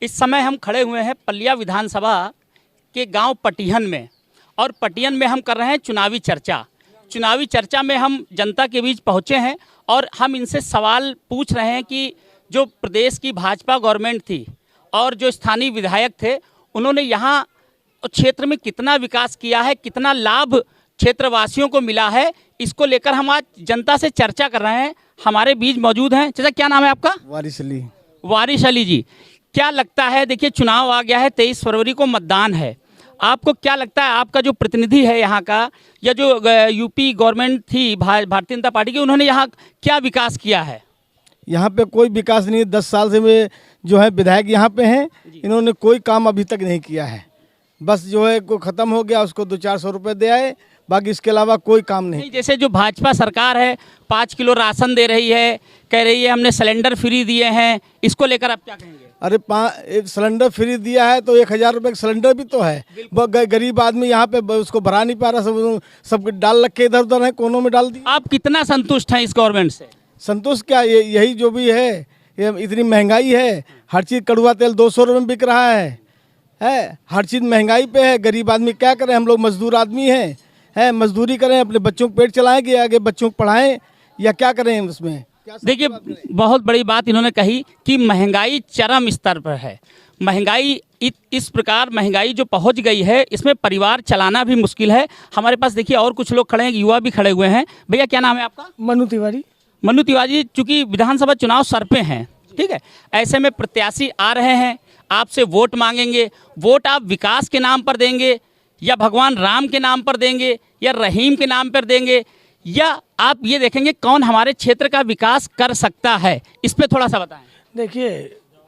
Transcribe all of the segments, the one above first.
इस समय हम खड़े हुए हैं पलिया विधानसभा के गांव पटिहन में, और पटिहन में हम कर रहे हैं चुनावी चर्चा। चुनावी चर्चा में हम जनता के बीच पहुंचे हैं और हम इनसे सवाल पूछ रहे हैं कि जो प्रदेश की भाजपा गवर्नमेंट थी और जो स्थानीय विधायक थे, उन्होंने यहाँ क्षेत्र में कितना विकास किया है, कितना लाभ क्षेत्रवासियों को मिला है, इसको लेकर हम आज जनता से चर्चा कर रहे हैं। हमारे बीच मौजूद हैं, चाचा क्या नाम है आपका? वारिस अली। वारिस अली जी, क्या लगता है, देखिए चुनाव आ गया है, 23 फरवरी को मतदान है, आपको क्या लगता है आपका जो प्रतिनिधि है यहाँ का, या जो यूपी गवर्नमेंट थी भारतीय जनता पार्टी की, उन्होंने यहाँ क्या विकास किया है? यहाँ पे कोई विकास नहीं है। 10 साल से वे जो है विधायक यहाँ पे हैं, इन्होंने कोई काम अभी तक नहीं किया है। बस जो है को ख़त्म हो गया, उसको 200-400 रुपये दे आए, बाकी इसके अलावा कोई काम नहीं। जैसे जो भाजपा सरकार है 5 किलो राशन दे रही है, कह रही है हमने सिलेंडर फ्री दिए हैं, इसको लेकर आप क्या कहेंगे? अरे सिलेंडर फ्री दिया है तो 1000 रुपये का सिलेंडर भी तो है। गरीब आदमी यहाँ पे उसको भरा नहीं पा रहा, सब डाल रखे इधर उधर है, कोनों में डाल दिया। आप कितना संतुष्ट हैं इस गवर्नमेंट से? संतुष्ट क्या, यही जो भी है, ये इतनी महंगाई है, हर चीज़ कड़वा तेल 200 रुपये में बिक रहा है, हर चीज़ महंगाई पे है। गरीब आदमी क्या करें, हम लोग मजदूर आदमी हैं, मजदूरी करें, अपने बच्चों को पेट चलाएंगे, आगे बच्चों को पढ़ाएं, या क्या करें उसमें? देखिए बहुत बड़ी बात इन्होंने कही कि महंगाई चरम स्तर पर है। महंगाई इस प्रकार महंगाई जो पहुंच गई है, इसमें परिवार चलाना भी मुश्किल है। हमारे पास देखिए और कुछ लोग खड़े हैं, युवा भी खड़े हुए हैं। भैया क्या नाम है आपका? मनु तिवारी। मनु तिवारी, चूँकि विधानसभा चुनाव सर पे हैं, ठीक है, ऐसे में प्रत्याशी आ रहे हैं, आपसे वोट मांगेंगे। वोट आप विकास के नाम पर देंगे, या भगवान राम के नाम पर देंगे, या रहीम के नाम पर देंगे, या आप ये देखेंगे कौन हमारे क्षेत्र का विकास कर सकता है? इस पे थोड़ा सा बताएं। देखिए,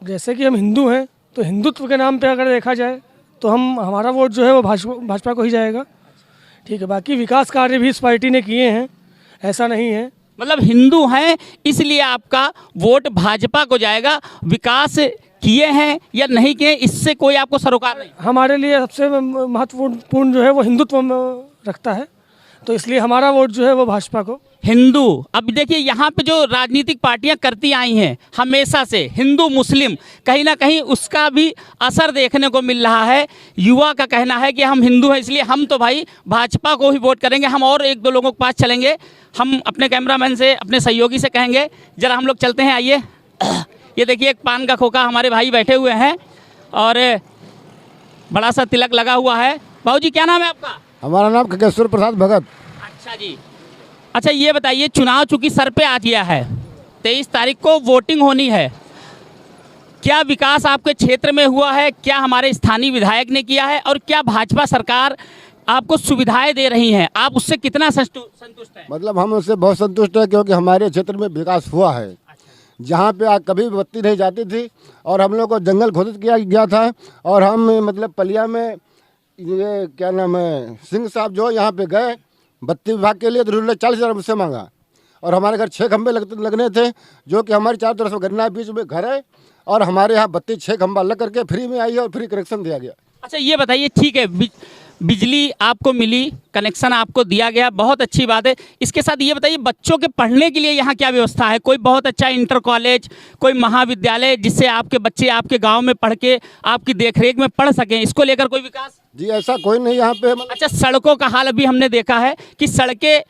जैसे कि हम हिंदू हैं तो हिंदुत्व के नाम पे अगर देखा जाए तो हमारा वोट जो है वो भाजपा को ही जाएगा, ठीक है। बाकी विकास कार्य भी इस पार्टी ने किए हैं, ऐसा नहीं है। मतलब हिंदू हैं इसलिए आपका वोट भाजपा को जाएगा, विकास किए हैं या नहीं किए इससे कोई आपको सरोकार नहीं? हमारे लिए सबसे महत्वपूर्ण जो है वो हिंदुत्व रखता है, तो इसलिए हमारा वोट जो है वो भाजपा को। हिंदू, अब देखिए यहाँ पे जो राजनीतिक पार्टियां करती आई हैं हमेशा से, हिंदू मुस्लिम, कहीं ना कहीं उसका भी असर देखने को मिल रहा है। युवा का कहना है कि हम हिंदू हैं इसलिए हम तो भाई भाजपा को ही वोट करेंगे। हम और 1-2 लोगों के पास चलेंगे, हम अपने कैमरामैन से, अपने सहयोगी से कहेंगे जरा हम लोग चलते हैं, आइए। ये देखिए एक पान का खोखा हमारे भाई बैठे हुए हैं और बड़ा सा तिलक लगा हुआ है। बाबू जी क्या नाम है आपका? हमारा नाम खगेश्वर प्रसाद भगत। अच्छा जी, अच्छा ये बताइए, चुनाव चूंकि सर पे आ गया है, 23 तारीख को वोटिंग होनी है, क्या विकास आपके क्षेत्र में हुआ है? क्या हमारे स्थानीय विधायक ने किया है? और क्या भाजपा सरकार आपको सुविधाएं दे रही हैं? आप उससे कितना संतुष्ट हैं? मतलब हम उससे बहुत संतुष्ट हैं, क्योंकि हमारे क्षेत्र में विकास हुआ है। जहाँ पे कभी बत्ती नहीं जाती थी और हम लोग को जंगल घोषित किया गया था, और हम मतलब पलिया में ये क्या नाम है सिंह साहब जो यहाँ पे गए बत्ती विभाग के लिए, तो 40,000 मुझसे मांगा, और हमारे घर 6 खंभे लगने थे, जो कि हमारी चारों तरफ गन्ना बीच में घर है, और हमारे यहाँ बत्ती 6 खंभा लग करके फ्री में आई है और फ्री कनेक्शन दिया गया। अच्छा ये बताइए, ठीक है, बिजली आपको मिली, कनेक्शन आपको दिया गया, बहुत अच्छी बात है। इसके साथ ये बताइए बच्चों के पढ़ने के लिए यहाँ क्या व्यवस्था है? कोई बहुत अच्छा इंटर कॉलेज, कोई महाविद्यालय जिससे आपके बच्चे आपके गांव में पढ़ के आपकी देखरेख में पढ़ सकें, इसको लेकर कोई विकास? जी ऐसा कोई नहीं यहाँ पे। अच्छा, सड़कों का हाल अभी हमने देखा है कि सड़कें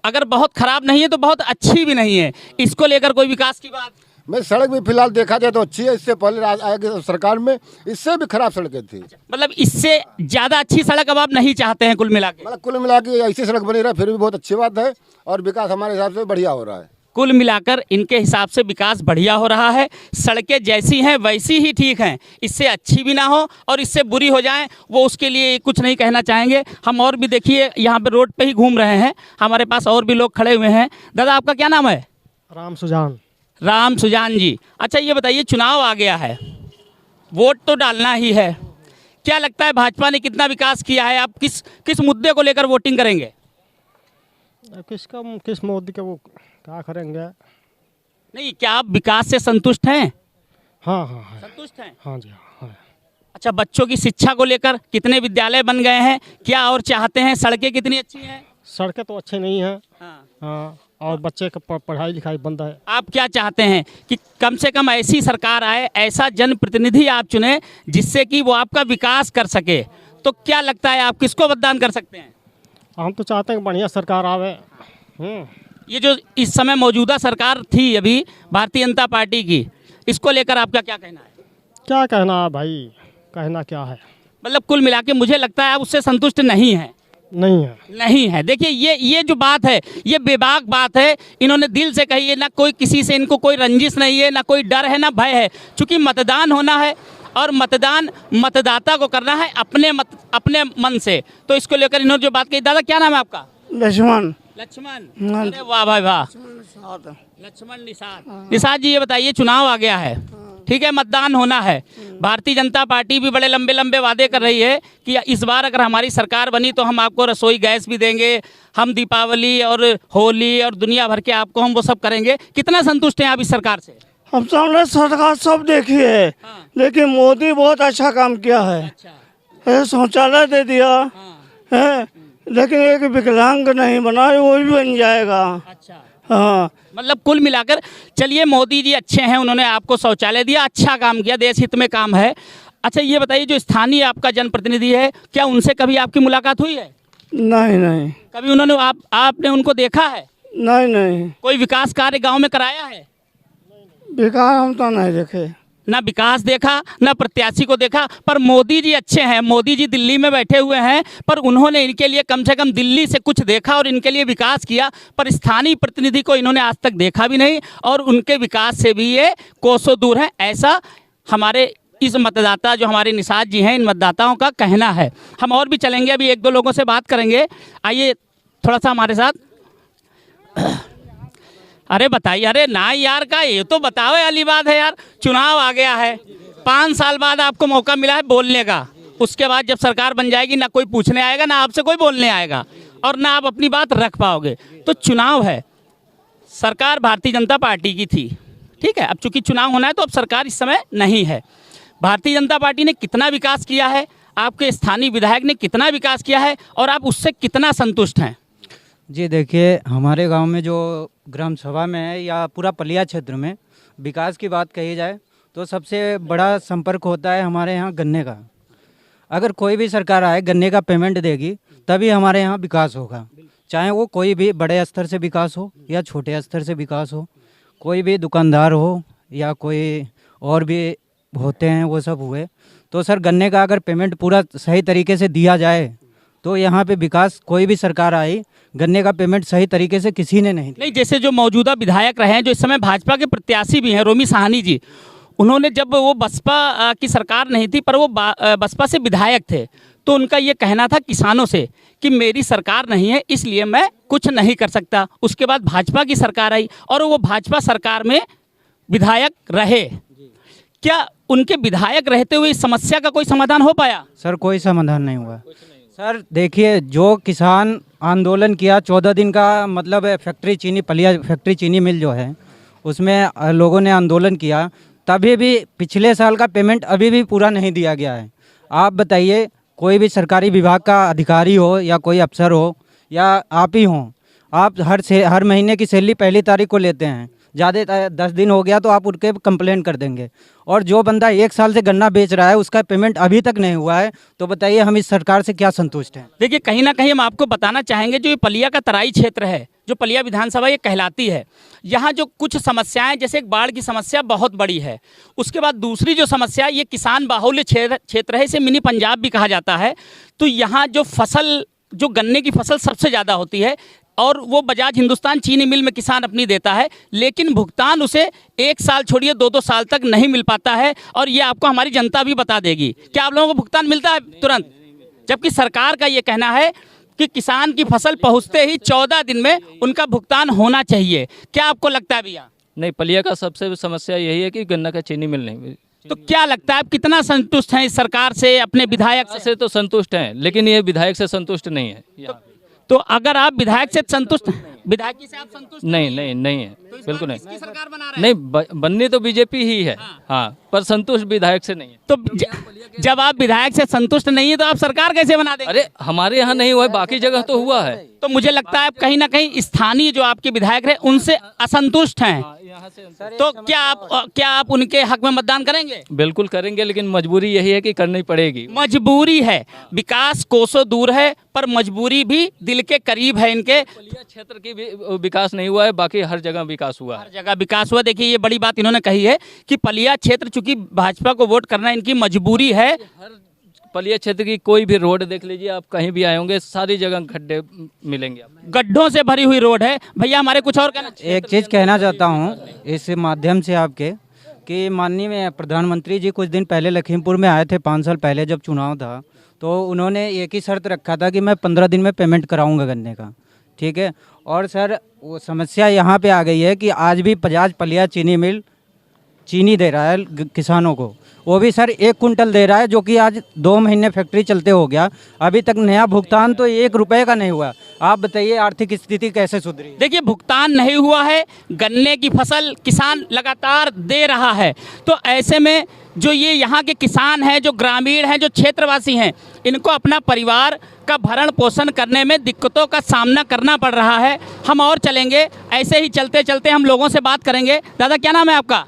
अगर बहुत खराब नहीं है तो बहुत अच्छी भी नहीं है, इसको लेकर कोई विकास की बात? मैं सड़क भी फिलहाल देखा जाए तो अच्छी है, इससे पहले आगे सरकार में इससे भी खराब सड़कें थी। मतलब इससे ज़्यादा अच्छी सड़क अब आप नहीं चाहते हैं कुल मिला के? मतलब कुल मिला के ऐसी सड़क बनी रहा फिर भी बहुत अच्छी बात है, और विकास हमारे हिसाब से बढ़िया हो रहा है। कुल मिलाकर इनके हिसाब से विकास बढ़िया हो रहा है। सड़कें जैसी हैं वैसी ही ठीक हैं, इससे अच्छी भी ना हो और इससे बुरी हो जाएं वो उसके लिए कुछ नहीं कहना चाहेंगे। हम और भी देखिए यहाँ पे रोड पे ही घूम रहे हैं, हमारे पास और भी लोग खड़े हुए हैं। दादा आपका क्या नाम है? राम सुजान। राम सुजान जी, अच्छा ये बताइए, चुनाव आ गया है, वोट तो डालना ही है, क्या लगता है भाजपा ने कितना विकास किया है? आप किस मुद्दे को लेकर वोटिंग करेंगे? किस मोदी के वो क्या करेंगे? नहीं, क्या आप विकास से संतुष्ट हैं? हाँ हाँ हाँ संतुष्ट हैं? हाँ जी हाँ। अच्छा, बच्चों की शिक्षा को लेकर कितने विद्यालय बन गए हैं, क्या और चाहते हैं? सड़कें कितनी अच्छी हैं? सड़कें तो अच्छी नहीं हैं। हाँ। हाँ, और बच्चे का पढ़ाई लिखाई बंद है। आप क्या चाहते हैं कि कम से कम ऐसी सरकार आए, ऐसा जनप्रतिनिधि आप चुने जिससे कि वो आपका विकास कर सके, तो क्या लगता है आप किसको मतदान कर सकते हैं? हम तो चाहते हैं कि बढ़िया सरकार आवे। ये जो इस समय मौजूदा सरकार थी अभी भारतीय जनता पार्टी की, इसको लेकर आपका क्या कहना है? क्या कहना है भाई, कहना क्या है, मतलब कुल मिला के मुझे लगता है आप उससे संतुष्ट नहीं है। नहीं है। देखिए ये जो बात है ये बेबाक बात है, इन्होंने दिल से कही है, ना कोई किसी से इनको कोई रंजिश नहीं है, ना कोई डर है, ना भय है। चूँकि मतदान होना है और मतदान मतदाता को करना है अपने मन से, तो इसको लेकर इन्होंने जो बात कही। दादा क्या नाम है आपका? लक्ष्मण। अरे वाह भाई वाह, लक्ष्मण निषाद जी, ये बताइए चुनाव आ गया है, ठीक है, मतदान होना है। भारतीय जनता पार्टी भी बड़े लंबे लंबे वादे कर रही है कि इस बार अगर हमारी सरकार बनी तो हम आपको रसोई गैस भी देंगे, हम दीपावली और होली और दुनिया भर के आपको हम वो सब करेंगे। कितना संतुष्ट हैं आप इस सरकार से? हम सामने सरकार सब देखी है, लेकिन मोदी बहुत अच्छा काम किया है। शौचालय दे दिया है, लेकिन एक विकलांग नहीं बना, वो भी बन जाएगा। अच्छा, हाँ, मतलब कुल मिलाकर चलिए मोदी जी अच्छे हैं, उन्होंने आपको शौचालय दिया, अच्छा काम किया, देश हित में काम है। अच्छा ये बताइए जो स्थानीय आपका जनप्रतिनिधि है, क्या उनसे कभी आपकी मुलाकात हुई है? नहीं। कभी उन्होंने आपने उनको देखा है? नहीं। कोई विकास कार्य गांव में कराया है? विकास हम तो नहीं देखे, ना विकास देखा, ना प्रत्याशी को देखा। पर मोदी जी अच्छे हैं, मोदी जी दिल्ली में बैठे हुए हैं, पर उन्होंने इनके लिए कम से कम दिल्ली से कुछ देखा और इनके लिए विकास किया। पर स्थानीय प्रतिनिधि को इन्होंने आज तक देखा भी नहीं और उनके विकास से भी ये कोसों दूर हैं, ऐसा हमारे इस मतदाता जो हमारे निषाद जी हैं, इन मतदाताओं का कहना है। हम और भी चलेंगे, अभी एक दो लोगों से बात करेंगे। आइए थोड़ा सा हमारे साथ। अरे बताइए, अरे ना यार का ये तो बताओ वाली बात है यार। चुनाव आ गया है, 5 साल बाद आपको मौका मिला है बोलने का। उसके बाद जब सरकार बन जाएगी ना कोई पूछने आएगा, ना आपसे कोई बोलने आएगा और ना आप अपनी बात रख पाओगे। तो चुनाव है, सरकार भारतीय जनता पार्टी की थी, ठीक है। अब चूंकि चुनाव होना है तो अब सरकार इस समय नहीं है। भारतीय जनता पार्टी ने कितना विकास किया है, आपके स्थानीय विधायक ने कितना विकास किया है और आप उससे कितना संतुष्ट हैं? जी देखिए, हमारे गांव में जो ग्राम सभा में है या पूरा पलिया क्षेत्र में विकास की बात कही जाए तो सबसे बड़ा संपर्क होता है हमारे यहाँ गन्ने का। अगर कोई भी सरकार आए गन्ने का पेमेंट देगी तभी हमारे यहाँ विकास होगा, चाहे वो कोई भी बड़े स्तर से विकास हो या छोटे स्तर से विकास हो, कोई भी दुकानदार हो या कोई और भी होते हैं वो सब हुए। तो सर गन्ने का अगर पेमेंट पूरा सही तरीके से दिया जाए तो यहाँ पे विकास, कोई भी सरकार आई, गन्ने का पेमेंट सही तरीके से किसी ने नहीं दिया। नहीं, जैसे जो मौजूदा विधायक रहे हैं, जो इस समय भाजपा के प्रत्याशी भी हैं, रोमी साहनी जी, उन्होंने जब वो बसपा की सरकार नहीं थी पर वो बसपा से विधायक थे, तो उनका ये कहना था किसानों से कि मेरी सरकार नहीं है इसलिए मैं कुछ नहीं कर सकता। उसके बाद भाजपा की सरकार आई और वो भाजपा सरकार में विधायक रहे। क्या उनके विधायक रहते हुए इस समस्या का कोई समाधान हो पाया? सर कोई समाधान नहीं हुआ। सर देखिए, जो किसान आंदोलन किया 14 दिन का, मतलब फैक्ट्री चीनी, पलिया फैक्ट्री चीनी मिल जो है उसमें लोगों ने आंदोलन किया, तभी भी पिछले साल का पेमेंट अभी भी पूरा नहीं दिया गया है। आप बताइए, कोई भी सरकारी विभाग का अधिकारी हो या कोई अफसर हो या आप ही हों, आप हर महीने की सैलरी पहली तारीख को लेते हैं, ज़्यादा 10 दिन हो गया तो आप उनके कंप्लेंट कर देंगे। और जो बंदा 1 साल से गन्ना बेच रहा है उसका पेमेंट अभी तक नहीं हुआ है, तो बताइए हम इस सरकार से क्या संतुष्ट हैं? देखिए, कहीं ना कहीं हम आपको बताना चाहेंगे, जो ये पलिया का तराई क्षेत्र है, जो पलिया विधानसभा ये कहलाती है, यहाँ जो कुछ समस्याएं, जैसे एक बाढ़ की समस्या बहुत बड़ी है। उसके बाद दूसरी जो समस्या, ये किसान बाहुल्य क्षेत्र है, इसे मिनी पंजाब भी कहा जाता है। तो यहाँ जो फसल, जो गन्ने की फसल सबसे ज़्यादा होती है और वो बजाज हिंदुस्तान चीनी मिल में किसान अपनी देता है, लेकिन भुगतान उसे 1 साल छोड़िए 2-2 साल तक नहीं मिल पाता है। और ये आपको हमारी जनता भी बता देगी। क्या आप लोगों को भुगतान मिलता है तुरंत? जबकि सरकार का ये कहना है कि किसान की फसल पहुंचते ही 14 दिन में उनका भुगतान होना चाहिए। क्या आपको लगता है भैया? नहीं, पलिया का सबसे समस्या यही है कि गन्ना का चीनी मिल नहीं। तो क्या लगता है आप कितना संतुष्ट हैं इस सरकार से, अपने विधायक से? तो संतुष्ट हैं, लेकिन ये विधायक से संतुष्ट नहीं है। तो अगर आप विधायक से संतुष्ट, विधायकी से आप संतुष्ट नहीं नहीं नहीं है, तो इस बिल्कुल बार नहीं। किसकी सरकार बना रहे हैं? नहीं, बननी तो बीजेपी ही है। हाँ, पर संतुष्ट विधायक से नहीं है। तो जब आप विधायक से संतुष्ट नहीं है तो आप सरकार कैसे बना देंगे? अरे हमारे यहाँ नहीं हुआ है, बाकी जगह तो हुआ है। तो मुझे लगता है आप कहीं ना कहीं स्थानीय जो आपके विधायक रहे उनसे असंतुष्ट हैं। तो क्या आप उनके हक में मतदान करेंगे? बिल्कुल करेंगे, लेकिन मजबूरी यही है कि करनी पड़ेगी। मजबूरी है, विकास कोसों दूर है पर मजबूरी भी दिल के करीब है इनके। पलिया क्षेत्र की भी विकास नहीं हुआ है, बाकी हर जगह विकास हुआ है। हर जगह विकास हुआ। देखिए ये बड़ी बात इन्होंने कही है कि पलिया क्षेत्र चूंकि भाजपा को वोट करना इनकी मजबूरी है। हर पलिया क्षेत्र की कोई भी रोड देख लीजिए आप, कहीं भी आए होंगे, सारी जगह गड्ढे मिलेंगे आपको। गड्ढों से भरी हुई रोड है। भैया हमारे कुछ और कहना? एक चीज़ कहना चाहता हूँ इस माध्यम से आपके कि माननीय प्रधानमंत्री जी कुछ दिन पहले लखीमपुर में आए थे, 5 साल पहले जब चुनाव था, तो उन्होंने एक ही शर्त रखा था कि मैं 15 दिन में पेमेंट कराऊंगा गन्ने का, ठीक है। और सर वो समस्या यहाँ पे आ गई है कि आज भी 50 पलिया चीनी मिल चीनी दे रहा है किसानों को, वो भी सर 1 कुंटल दे रहा है, जो कि आज 2 महीने फैक्ट्री चलते हो गया, अभी तक नया भुगतान तो 1 रुपये का नहीं हुआ। आप बताइए आर्थिक स्थिति कैसे सुधरी? देखिए भुगतान नहीं हुआ है, गन्ने की फसल किसान लगातार दे रहा है। तो ऐसे में जो ये यहाँ के किसान हैं, जो ग्रामीण हैं, जो क्षेत्रवासी हैं, इनको अपना परिवार का भरण पोषण करने में दिक्कतों का सामना करना पड़ रहा है। हम और चलेंगे, ऐसे ही चलते चलते हम लोगों से बात करेंगे। दादा क्या नाम है आपका?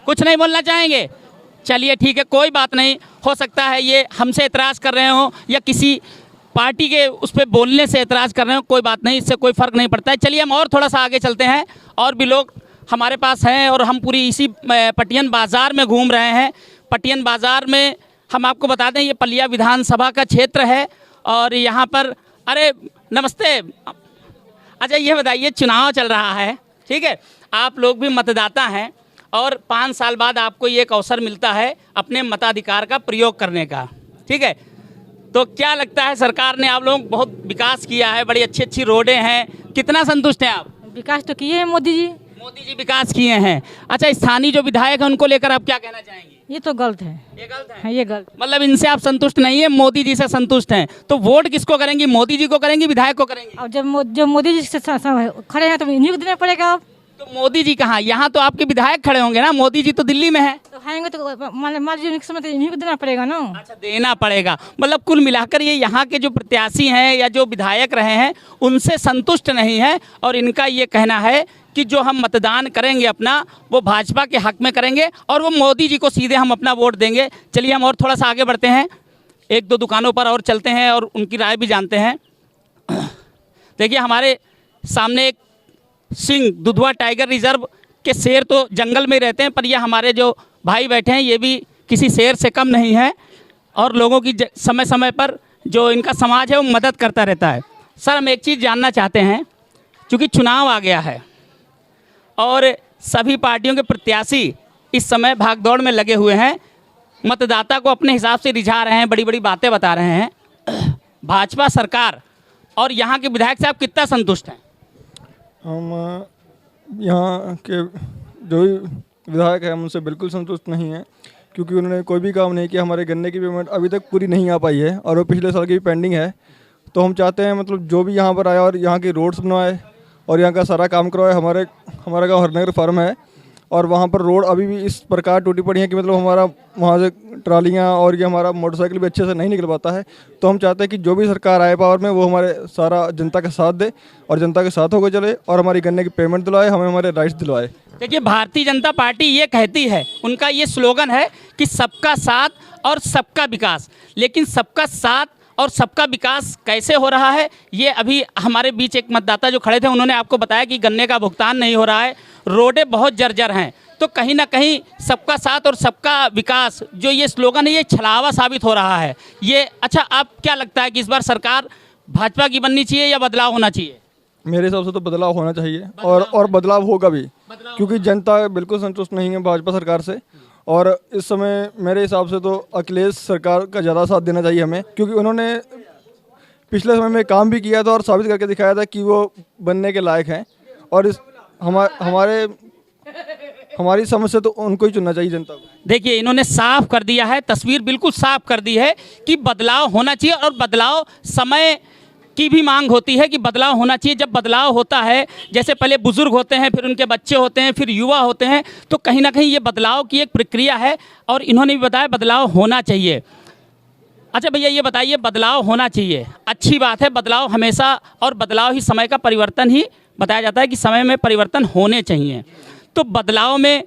कुछ नहीं बोलना चाहेंगे? चलिए ठीक है, कोई बात नहीं। हो सकता है ये हमसे एतराज़ कर रहे हो या किसी पार्टी के उस पर बोलने से एतराज़ कर रहे हो, कोई बात नहीं, इससे कोई फ़र्क नहीं पड़ता है। चलिए हम और थोड़ा सा आगे चलते हैं, और भी लोग हमारे पास हैं और हम पूरी इसी पटियान बाज़ार में घूम रहे हैं। पटियान बाज़ार में हम आपको बता दें ये पलिया विधानसभा का क्षेत्र है और यहाँ पर अरे नमस्ते। अच्छा ये बताइए, चुनाव चल रहा है, ठीक है, आप लोग भी मतदाता हैं और 5 साल बाद आपको ये एक अवसर मिलता है अपने मताधिकार का प्रयोग करने का, ठीक है। तो क्या लगता है, सरकार ने आप लोग बहुत विकास किया है, बड़ी अच्छी अच्छी रोडें हैं, कितना संतुष्ट हैं आप? विकास तो किए हैं मोदी जी। मोदी जी विकास किए हैं। अच्छा स्थानीय जो विधायक हैं उनको लेकर आप क्या कहना चाहेंगे? ये तो गलत है। ये गलत है? हाँ, ये गलत। मतलब इनसे आप संतुष्ट नहीं है, मोदी जी से संतुष्ट हैं। तो वोट किसको करेंगी? मोदी जी को करेंगी, विधायक को करेंगी? और जब मोदी जी से खड़े हैं तो इन्हीं को देना पड़ेगा। अब तो मोदी जी कहाँ? यहाँ तो आपके विधायक खड़े होंगे ना, मोदी जी तो दिल्ली में है। तो आएंगे तो मान लीजिए समय तो इन्हीं को देना पड़ेगा ना। अच्छा देना पड़ेगा। मतलब कुल मिलाकर ये यहाँ के जो प्रत्याशी हैं या जो विधायक रहे हैं उनसे संतुष्ट नहीं है और इनका ये कहना है कि जो हम मतदान करेंगे अपना वो भाजपा के हक में करेंगे और वो मोदी जी को सीधे हम अपना वोट देंगे। चलिए हम और थोड़ा सा आगे बढ़ते हैं, 1-2 दुकानों पर और चलते हैं और उनकी राय भी जानते हैं। देखिए हमारे सामने एक सिंह दुधवा टाइगर रिजर्व के शेर तो जंगल में ही रहते हैं, पर ये हमारे जो भाई बैठे हैं ये भी किसी शेर से कम नहीं है और लोगों की समय समय पर जो इनका समाज है वो मदद करता रहता है। सर हम एक चीज़ जानना चाहते हैं, चूँकि चुनाव आ गया है और सभी पार्टियों के प्रत्याशी इस समय भागदौड़ में लगे हुए हैं, मतदाता को अपने हिसाब से रिझा रहे हैं, बड़ी बड़ी बातें बता रहे हैं। भाजपा सरकार और यहाँ के विधायक से आप कितना संतुष्ट हैं? हम यहाँ के जो विधायक हैं हम उनसे बिल्कुल संतुष्ट नहीं हैं, क्योंकि उन्होंने कोई भी काम नहीं किया। हमारे गन्ने की पेमेंट अभी तक पूरी नहीं आ पाई है और वो पिछले साल की भी पेंडिंग है। तो हम चाहते हैं मतलब जो भी यहाँ पर आया और यहाँ की रोड्स बनवाए और यहाँ का सारा काम करवाए। हमारा गाँव हरनगर फार्म है और वहाँ पर रोड अभी भी इस प्रकार टूटी पड़ी है कि मतलब हमारा वहाँ से ट्रालियाँ और ये हमारा मोटरसाइकिल भी अच्छे से नहीं निकल पाता है। तो हम चाहते हैं कि जो भी सरकार आए पावर में वो हमारे सारा जनता का साथ दे और जनता के साथ होकर चले और हमारी गन्ने की पेमेंट दिलवाए, हमें हमारे राइट्स दिलवाए। देखिए भारतीय जनता पार्टी ये कहती है, उनका ये स्लोगन है कि सबका साथ और सबका विकास। लेकिन सबका साथ और सबका विकास कैसे हो रहा है ये अभी हमारे बीच एक मतदाता जो खड़े थे उन्होंने आपको बताया कि गन्ने का भुगतान नहीं हो रहा है, रोडें बहुत जर्जर हैं। तो कहीं ना कहीं सबका साथ और सबका विकास जो ये स्लोगन है ये छलावा साबित हो रहा है। ये अच्छा आप क्या लगता है कि इस बार सरकार भाजपा की बननी चाहिए या बदलाव होना चाहिए? मेरे हिसाब से तो बदलाव होना चाहिए और बदलाव होगा भी, क्योंकि जनता बिल्कुल संतुष्ट नहीं है भाजपा सरकार से। और इस समय मेरे हिसाब से तो अखिलेश सरकार का ज़्यादा साथ देना चाहिए हमें, क्योंकि उन्होंने पिछले समय में काम भी किया था और साबित करके दिखाया था कि वो बनने के लायक हैं। और इस हमारी समझ से तो उनको ही चुनना चाहिए जनता को। देखिए इन्होंने साफ कर दिया है, तस्वीर बिल्कुल साफ कर दी है कि बदलाव होना चाहिए और बदलाव समय की भी मांग होती है कि बदलाव होना चाहिए। जब बदलाव होता है, जैसे पहले बुजुर्ग होते हैं, फिर उनके बच्चे होते हैं, फिर युवा होते हैं, तो कहीं ना कहीं ये बदलाव की एक प्रक्रिया है और इन्होंने भी बताया बदलाव होना चाहिए। अच्छा भैया ये बताइए, बदलाव होना चाहिए, अच्छी बात है, बदलाव हमेशा, और बदलाव ही समय का परिवर्तन ही बताया जाता है कि समय में परिवर्तन होने चाहिए। तो बदलाव में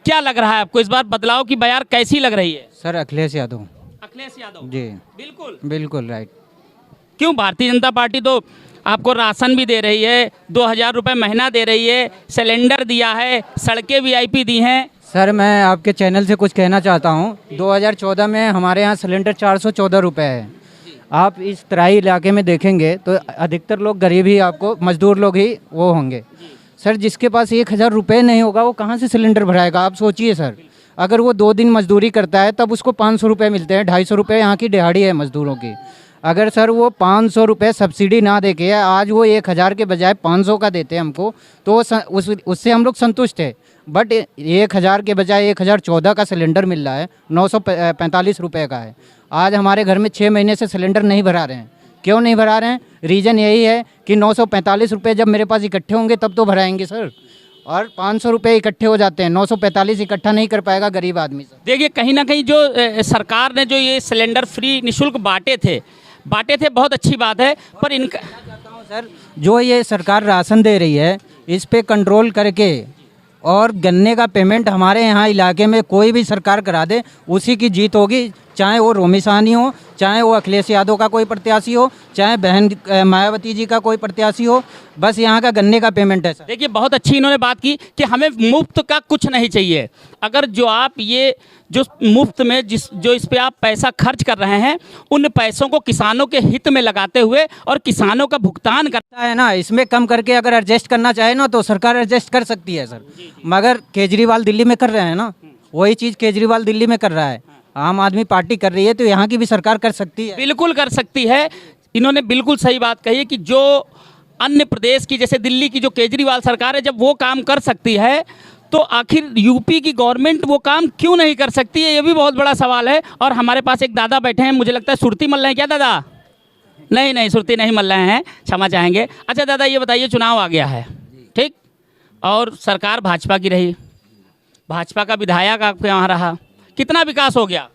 क्या लग रहा है आपको, इस बार बदलाव की बयार कैसी लग रही है? सर अखिलेश यादव। अखिलेश यादव जी बिल्कुल बिल्कुल राइट। क्यों? भारतीय जनता पार्टी तो आपको राशन भी दे रही है, 2000 रुपये महीना दे रही है, सिलेंडर दिया है, सड़कें वीआईपी दी हैं। सर मैं आपके चैनल से कुछ कहना चाहता हूँ। 2014 में हमारे यहाँ सिलेंडर 414 रुपये है। आप इस तराई इलाके में देखेंगे तो अधिकतर लोग गरीब ही, आपको मजदूर लोग ही वो होंगे। सर जिसके पास 1000 रुपये नहीं होगा वो कहाँ से सिलेंडर भराएगा? आप सोचिए सर, अगर वो 2 दिन मजदूरी करता है तब उसको 500 रुपये मिलते हैं, 250 रुपये यहाँ की दिहाड़ी है मजदूरों की। अगर सर वो 500 रुपये सब्सिडी ना दे के आज वो 1000 के बजाय 500 का देते हैं हमको, तो उससे हम लोग संतुष्ट है। बट 1000 के बजाय 1014 का सिलेंडर मिल रहा है, 945 रुपये का है। आज हमारे घर में 6 महीने से सिलेंडर नहीं भरा रहे हैं। क्यों नहीं भरा रहे हैं? रीज़न यही है कि 945 रुपये जब मेरे पास इकट्ठे होंगे तब तो भराएंगे सर, और 500 रुपये इकट्ठे हो जाते हैं, 945 इकट्ठा नहीं कर पाएगा गरीब आदमी सर। देखिए कहीं ना कहीं जो सरकार ने जो ये सिलेंडर फ्री निःशुल्क बांटे थे, बहुत अच्छी बात है, पर इनका सर जो ये सरकार राशन दे रही है इस पे कंट्रोल करके, और गन्ने का पेमेंट हमारे यहाँ इलाके में कोई भी सरकार करा दे उसी की जीत होगी, चाहे वो रोमी साहनी हो, चाहे वो अखिलेश यादव का कोई प्रत्याशी हो, चाहे बहन मायावती जी का कोई प्रत्याशी हो, बस यहाँ का गन्ने का पेमेंट है सर। देखिए बहुत अच्छी इन्होंने बात की कि हमें मुफ्त का कुछ नहीं चाहिए। अगर जो आप ये जो मुफ्त में जो इस पे आप पैसा खर्च कर रहे हैं, उन पैसों को किसानों के हित में लगाते हुए और किसानों का भुगतान करता है ना, इसमें कम करके अगर एडजस्ट करना चाहे ना तो सरकार एडजस्ट कर सकती है सर। मगर केजरीवाल दिल्ली में कर रहे हैं ना, वही चीज़ केजरीवाल दिल्ली में कर रहा है, आम आदमी पार्टी कर रही है, तो यहाँ की भी सरकार कर सकती है। बिल्कुल कर सकती है। इन्होंने बिल्कुल सही बात कही है कि जो अन्य प्रदेश की, जैसे दिल्ली की जो केजरीवाल सरकार है, जब वो काम कर सकती है तो आखिर यूपी की गवर्नमेंट वो काम क्यों नहीं कर सकती है? ये भी बहुत बड़ा सवाल है। और हमारे पास एक दादा बैठे हैं, मुझे लगता है सुरती मल रहे हैं क्या दादा? नहीं सुरती नहीं मल रहे हैं, क्षमा चाहेंगे। अच्छा दादा ये बताइए, चुनाव आ गया है, ठीक, और सरकार भाजपा की रही, भाजपा का विधायक आपके यहाँ रहा, कितना विकास हो गया?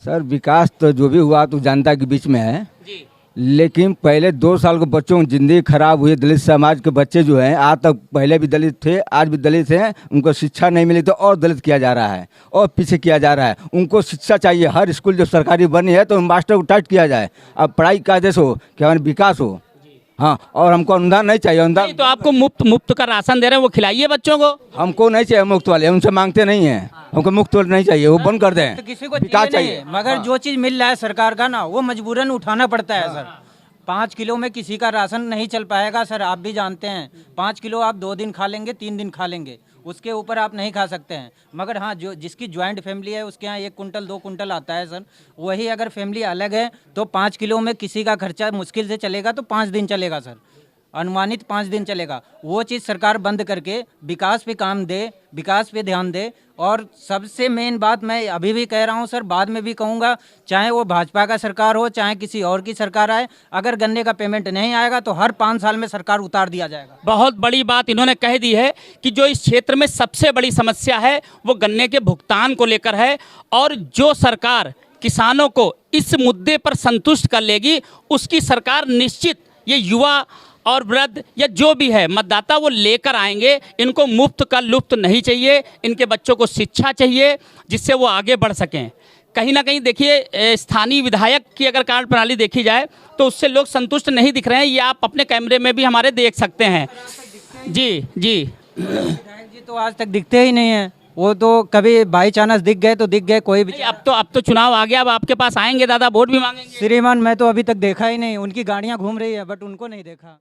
सर विकास तो जो भी हुआ तो जनता के बीच में है जी। लेकिन पहले 2 साल के बच्चों की ज़िंदगी खराब हुई। दलित समाज के बच्चे जो हैं, आज तक पहले भी दलित थे, आज भी दलित हैं, उनको शिक्षा नहीं मिली तो और दलित किया जा रहा है और पीछे किया जा रहा है। उनको शिक्षा चाहिए, हर स्कूल जो सरकारी बनी है तो मास्टर को टाइट किया जाए, अब पढ़ाई का आदेश हो कि हमारे विकास हो। हाँ, और हमको अनुदान नहीं चाहिए। अनुदान तो आपको मुफ्त का राशन दे रहे हैं, वो खिलाइए बच्चों को। हमको नहीं चाहिए मुफ्त वाले, उनसे मांगते नहीं हैं, हमको मुफ्त वाले नहीं चाहिए, वो बंद कर दें। तो किसी को विकास चाहिए, मगर जो चीज़ मिल रहा है सरकार का ना, वो मजबूरन उठाना पड़ता है सर। 5 किलो में किसी का राशन नहीं चल पाएगा सर, आप भी जानते हैं। 5 किलो आप 2 दिन खा लेंगे, 3 दिन खा लेंगे, उसके ऊपर आप नहीं खा सकते हैं। मगर हाँ, जो जिसकी ज्वाइंट फैमिली है उसके यहाँ 1 कुंटल 2 कुंटल आता है सर। वही अगर फैमिली अलग है तो 5 किलो में किसी का खर्चा मुश्किल से चलेगा तो 5 दिन चलेगा सर, अनुमानित 5 दिन चलेगा। वो चीज़ सरकार बंद करके विकास पे काम दे, विकास पे ध्यान दे। और सबसे मेन बात मैं अभी भी कह रहा हूँ सर, बाद में भी कहूँगा, चाहे वो भाजपा का सरकार हो चाहे किसी और की सरकार आए, अगर गन्ने का पेमेंट नहीं आएगा तो हर 5 साल में सरकार उतार दिया जाएगा। बहुत बड़ी बात इन्होंने कह दी है कि जो इस क्षेत्र में सबसे बड़ी समस्या है वो गन्ने के भुगतान को लेकर है, और जो सरकार किसानों को इस मुद्दे पर संतुष्ट कर लेगी उसकी सरकार निश्चित ये युवा और वृद्ध या जो भी है मतदाता वो लेकर आएंगे। इनको मुफ्त का लुफ्त नहीं चाहिए, इनके बच्चों को शिक्षा चाहिए जिससे वो आगे बढ़ सकें। कहीं ना कहीं देखिए, स्थानीय विधायक की अगर कार्यप्रणाली देखी जाए तो उससे लोग संतुष्ट नहीं दिख रहे हैं। ये आप अपने कैमरे में भी हमारे देख सकते हैं। जी विधायक जी तो आज तक दिखते ही नहीं है, वो तो कभी बाई चांस दिख गए तो दिख गए, कोई भी। अब तो चुनाव आ गया, अब आपके पास आएंगे दादा, वोट भी मांगेंगे। श्रीमान मैं तो अभी तक देखा ही नहीं, उनकी गाड़ियाँ घूम रही है बट उनको नहीं देखा।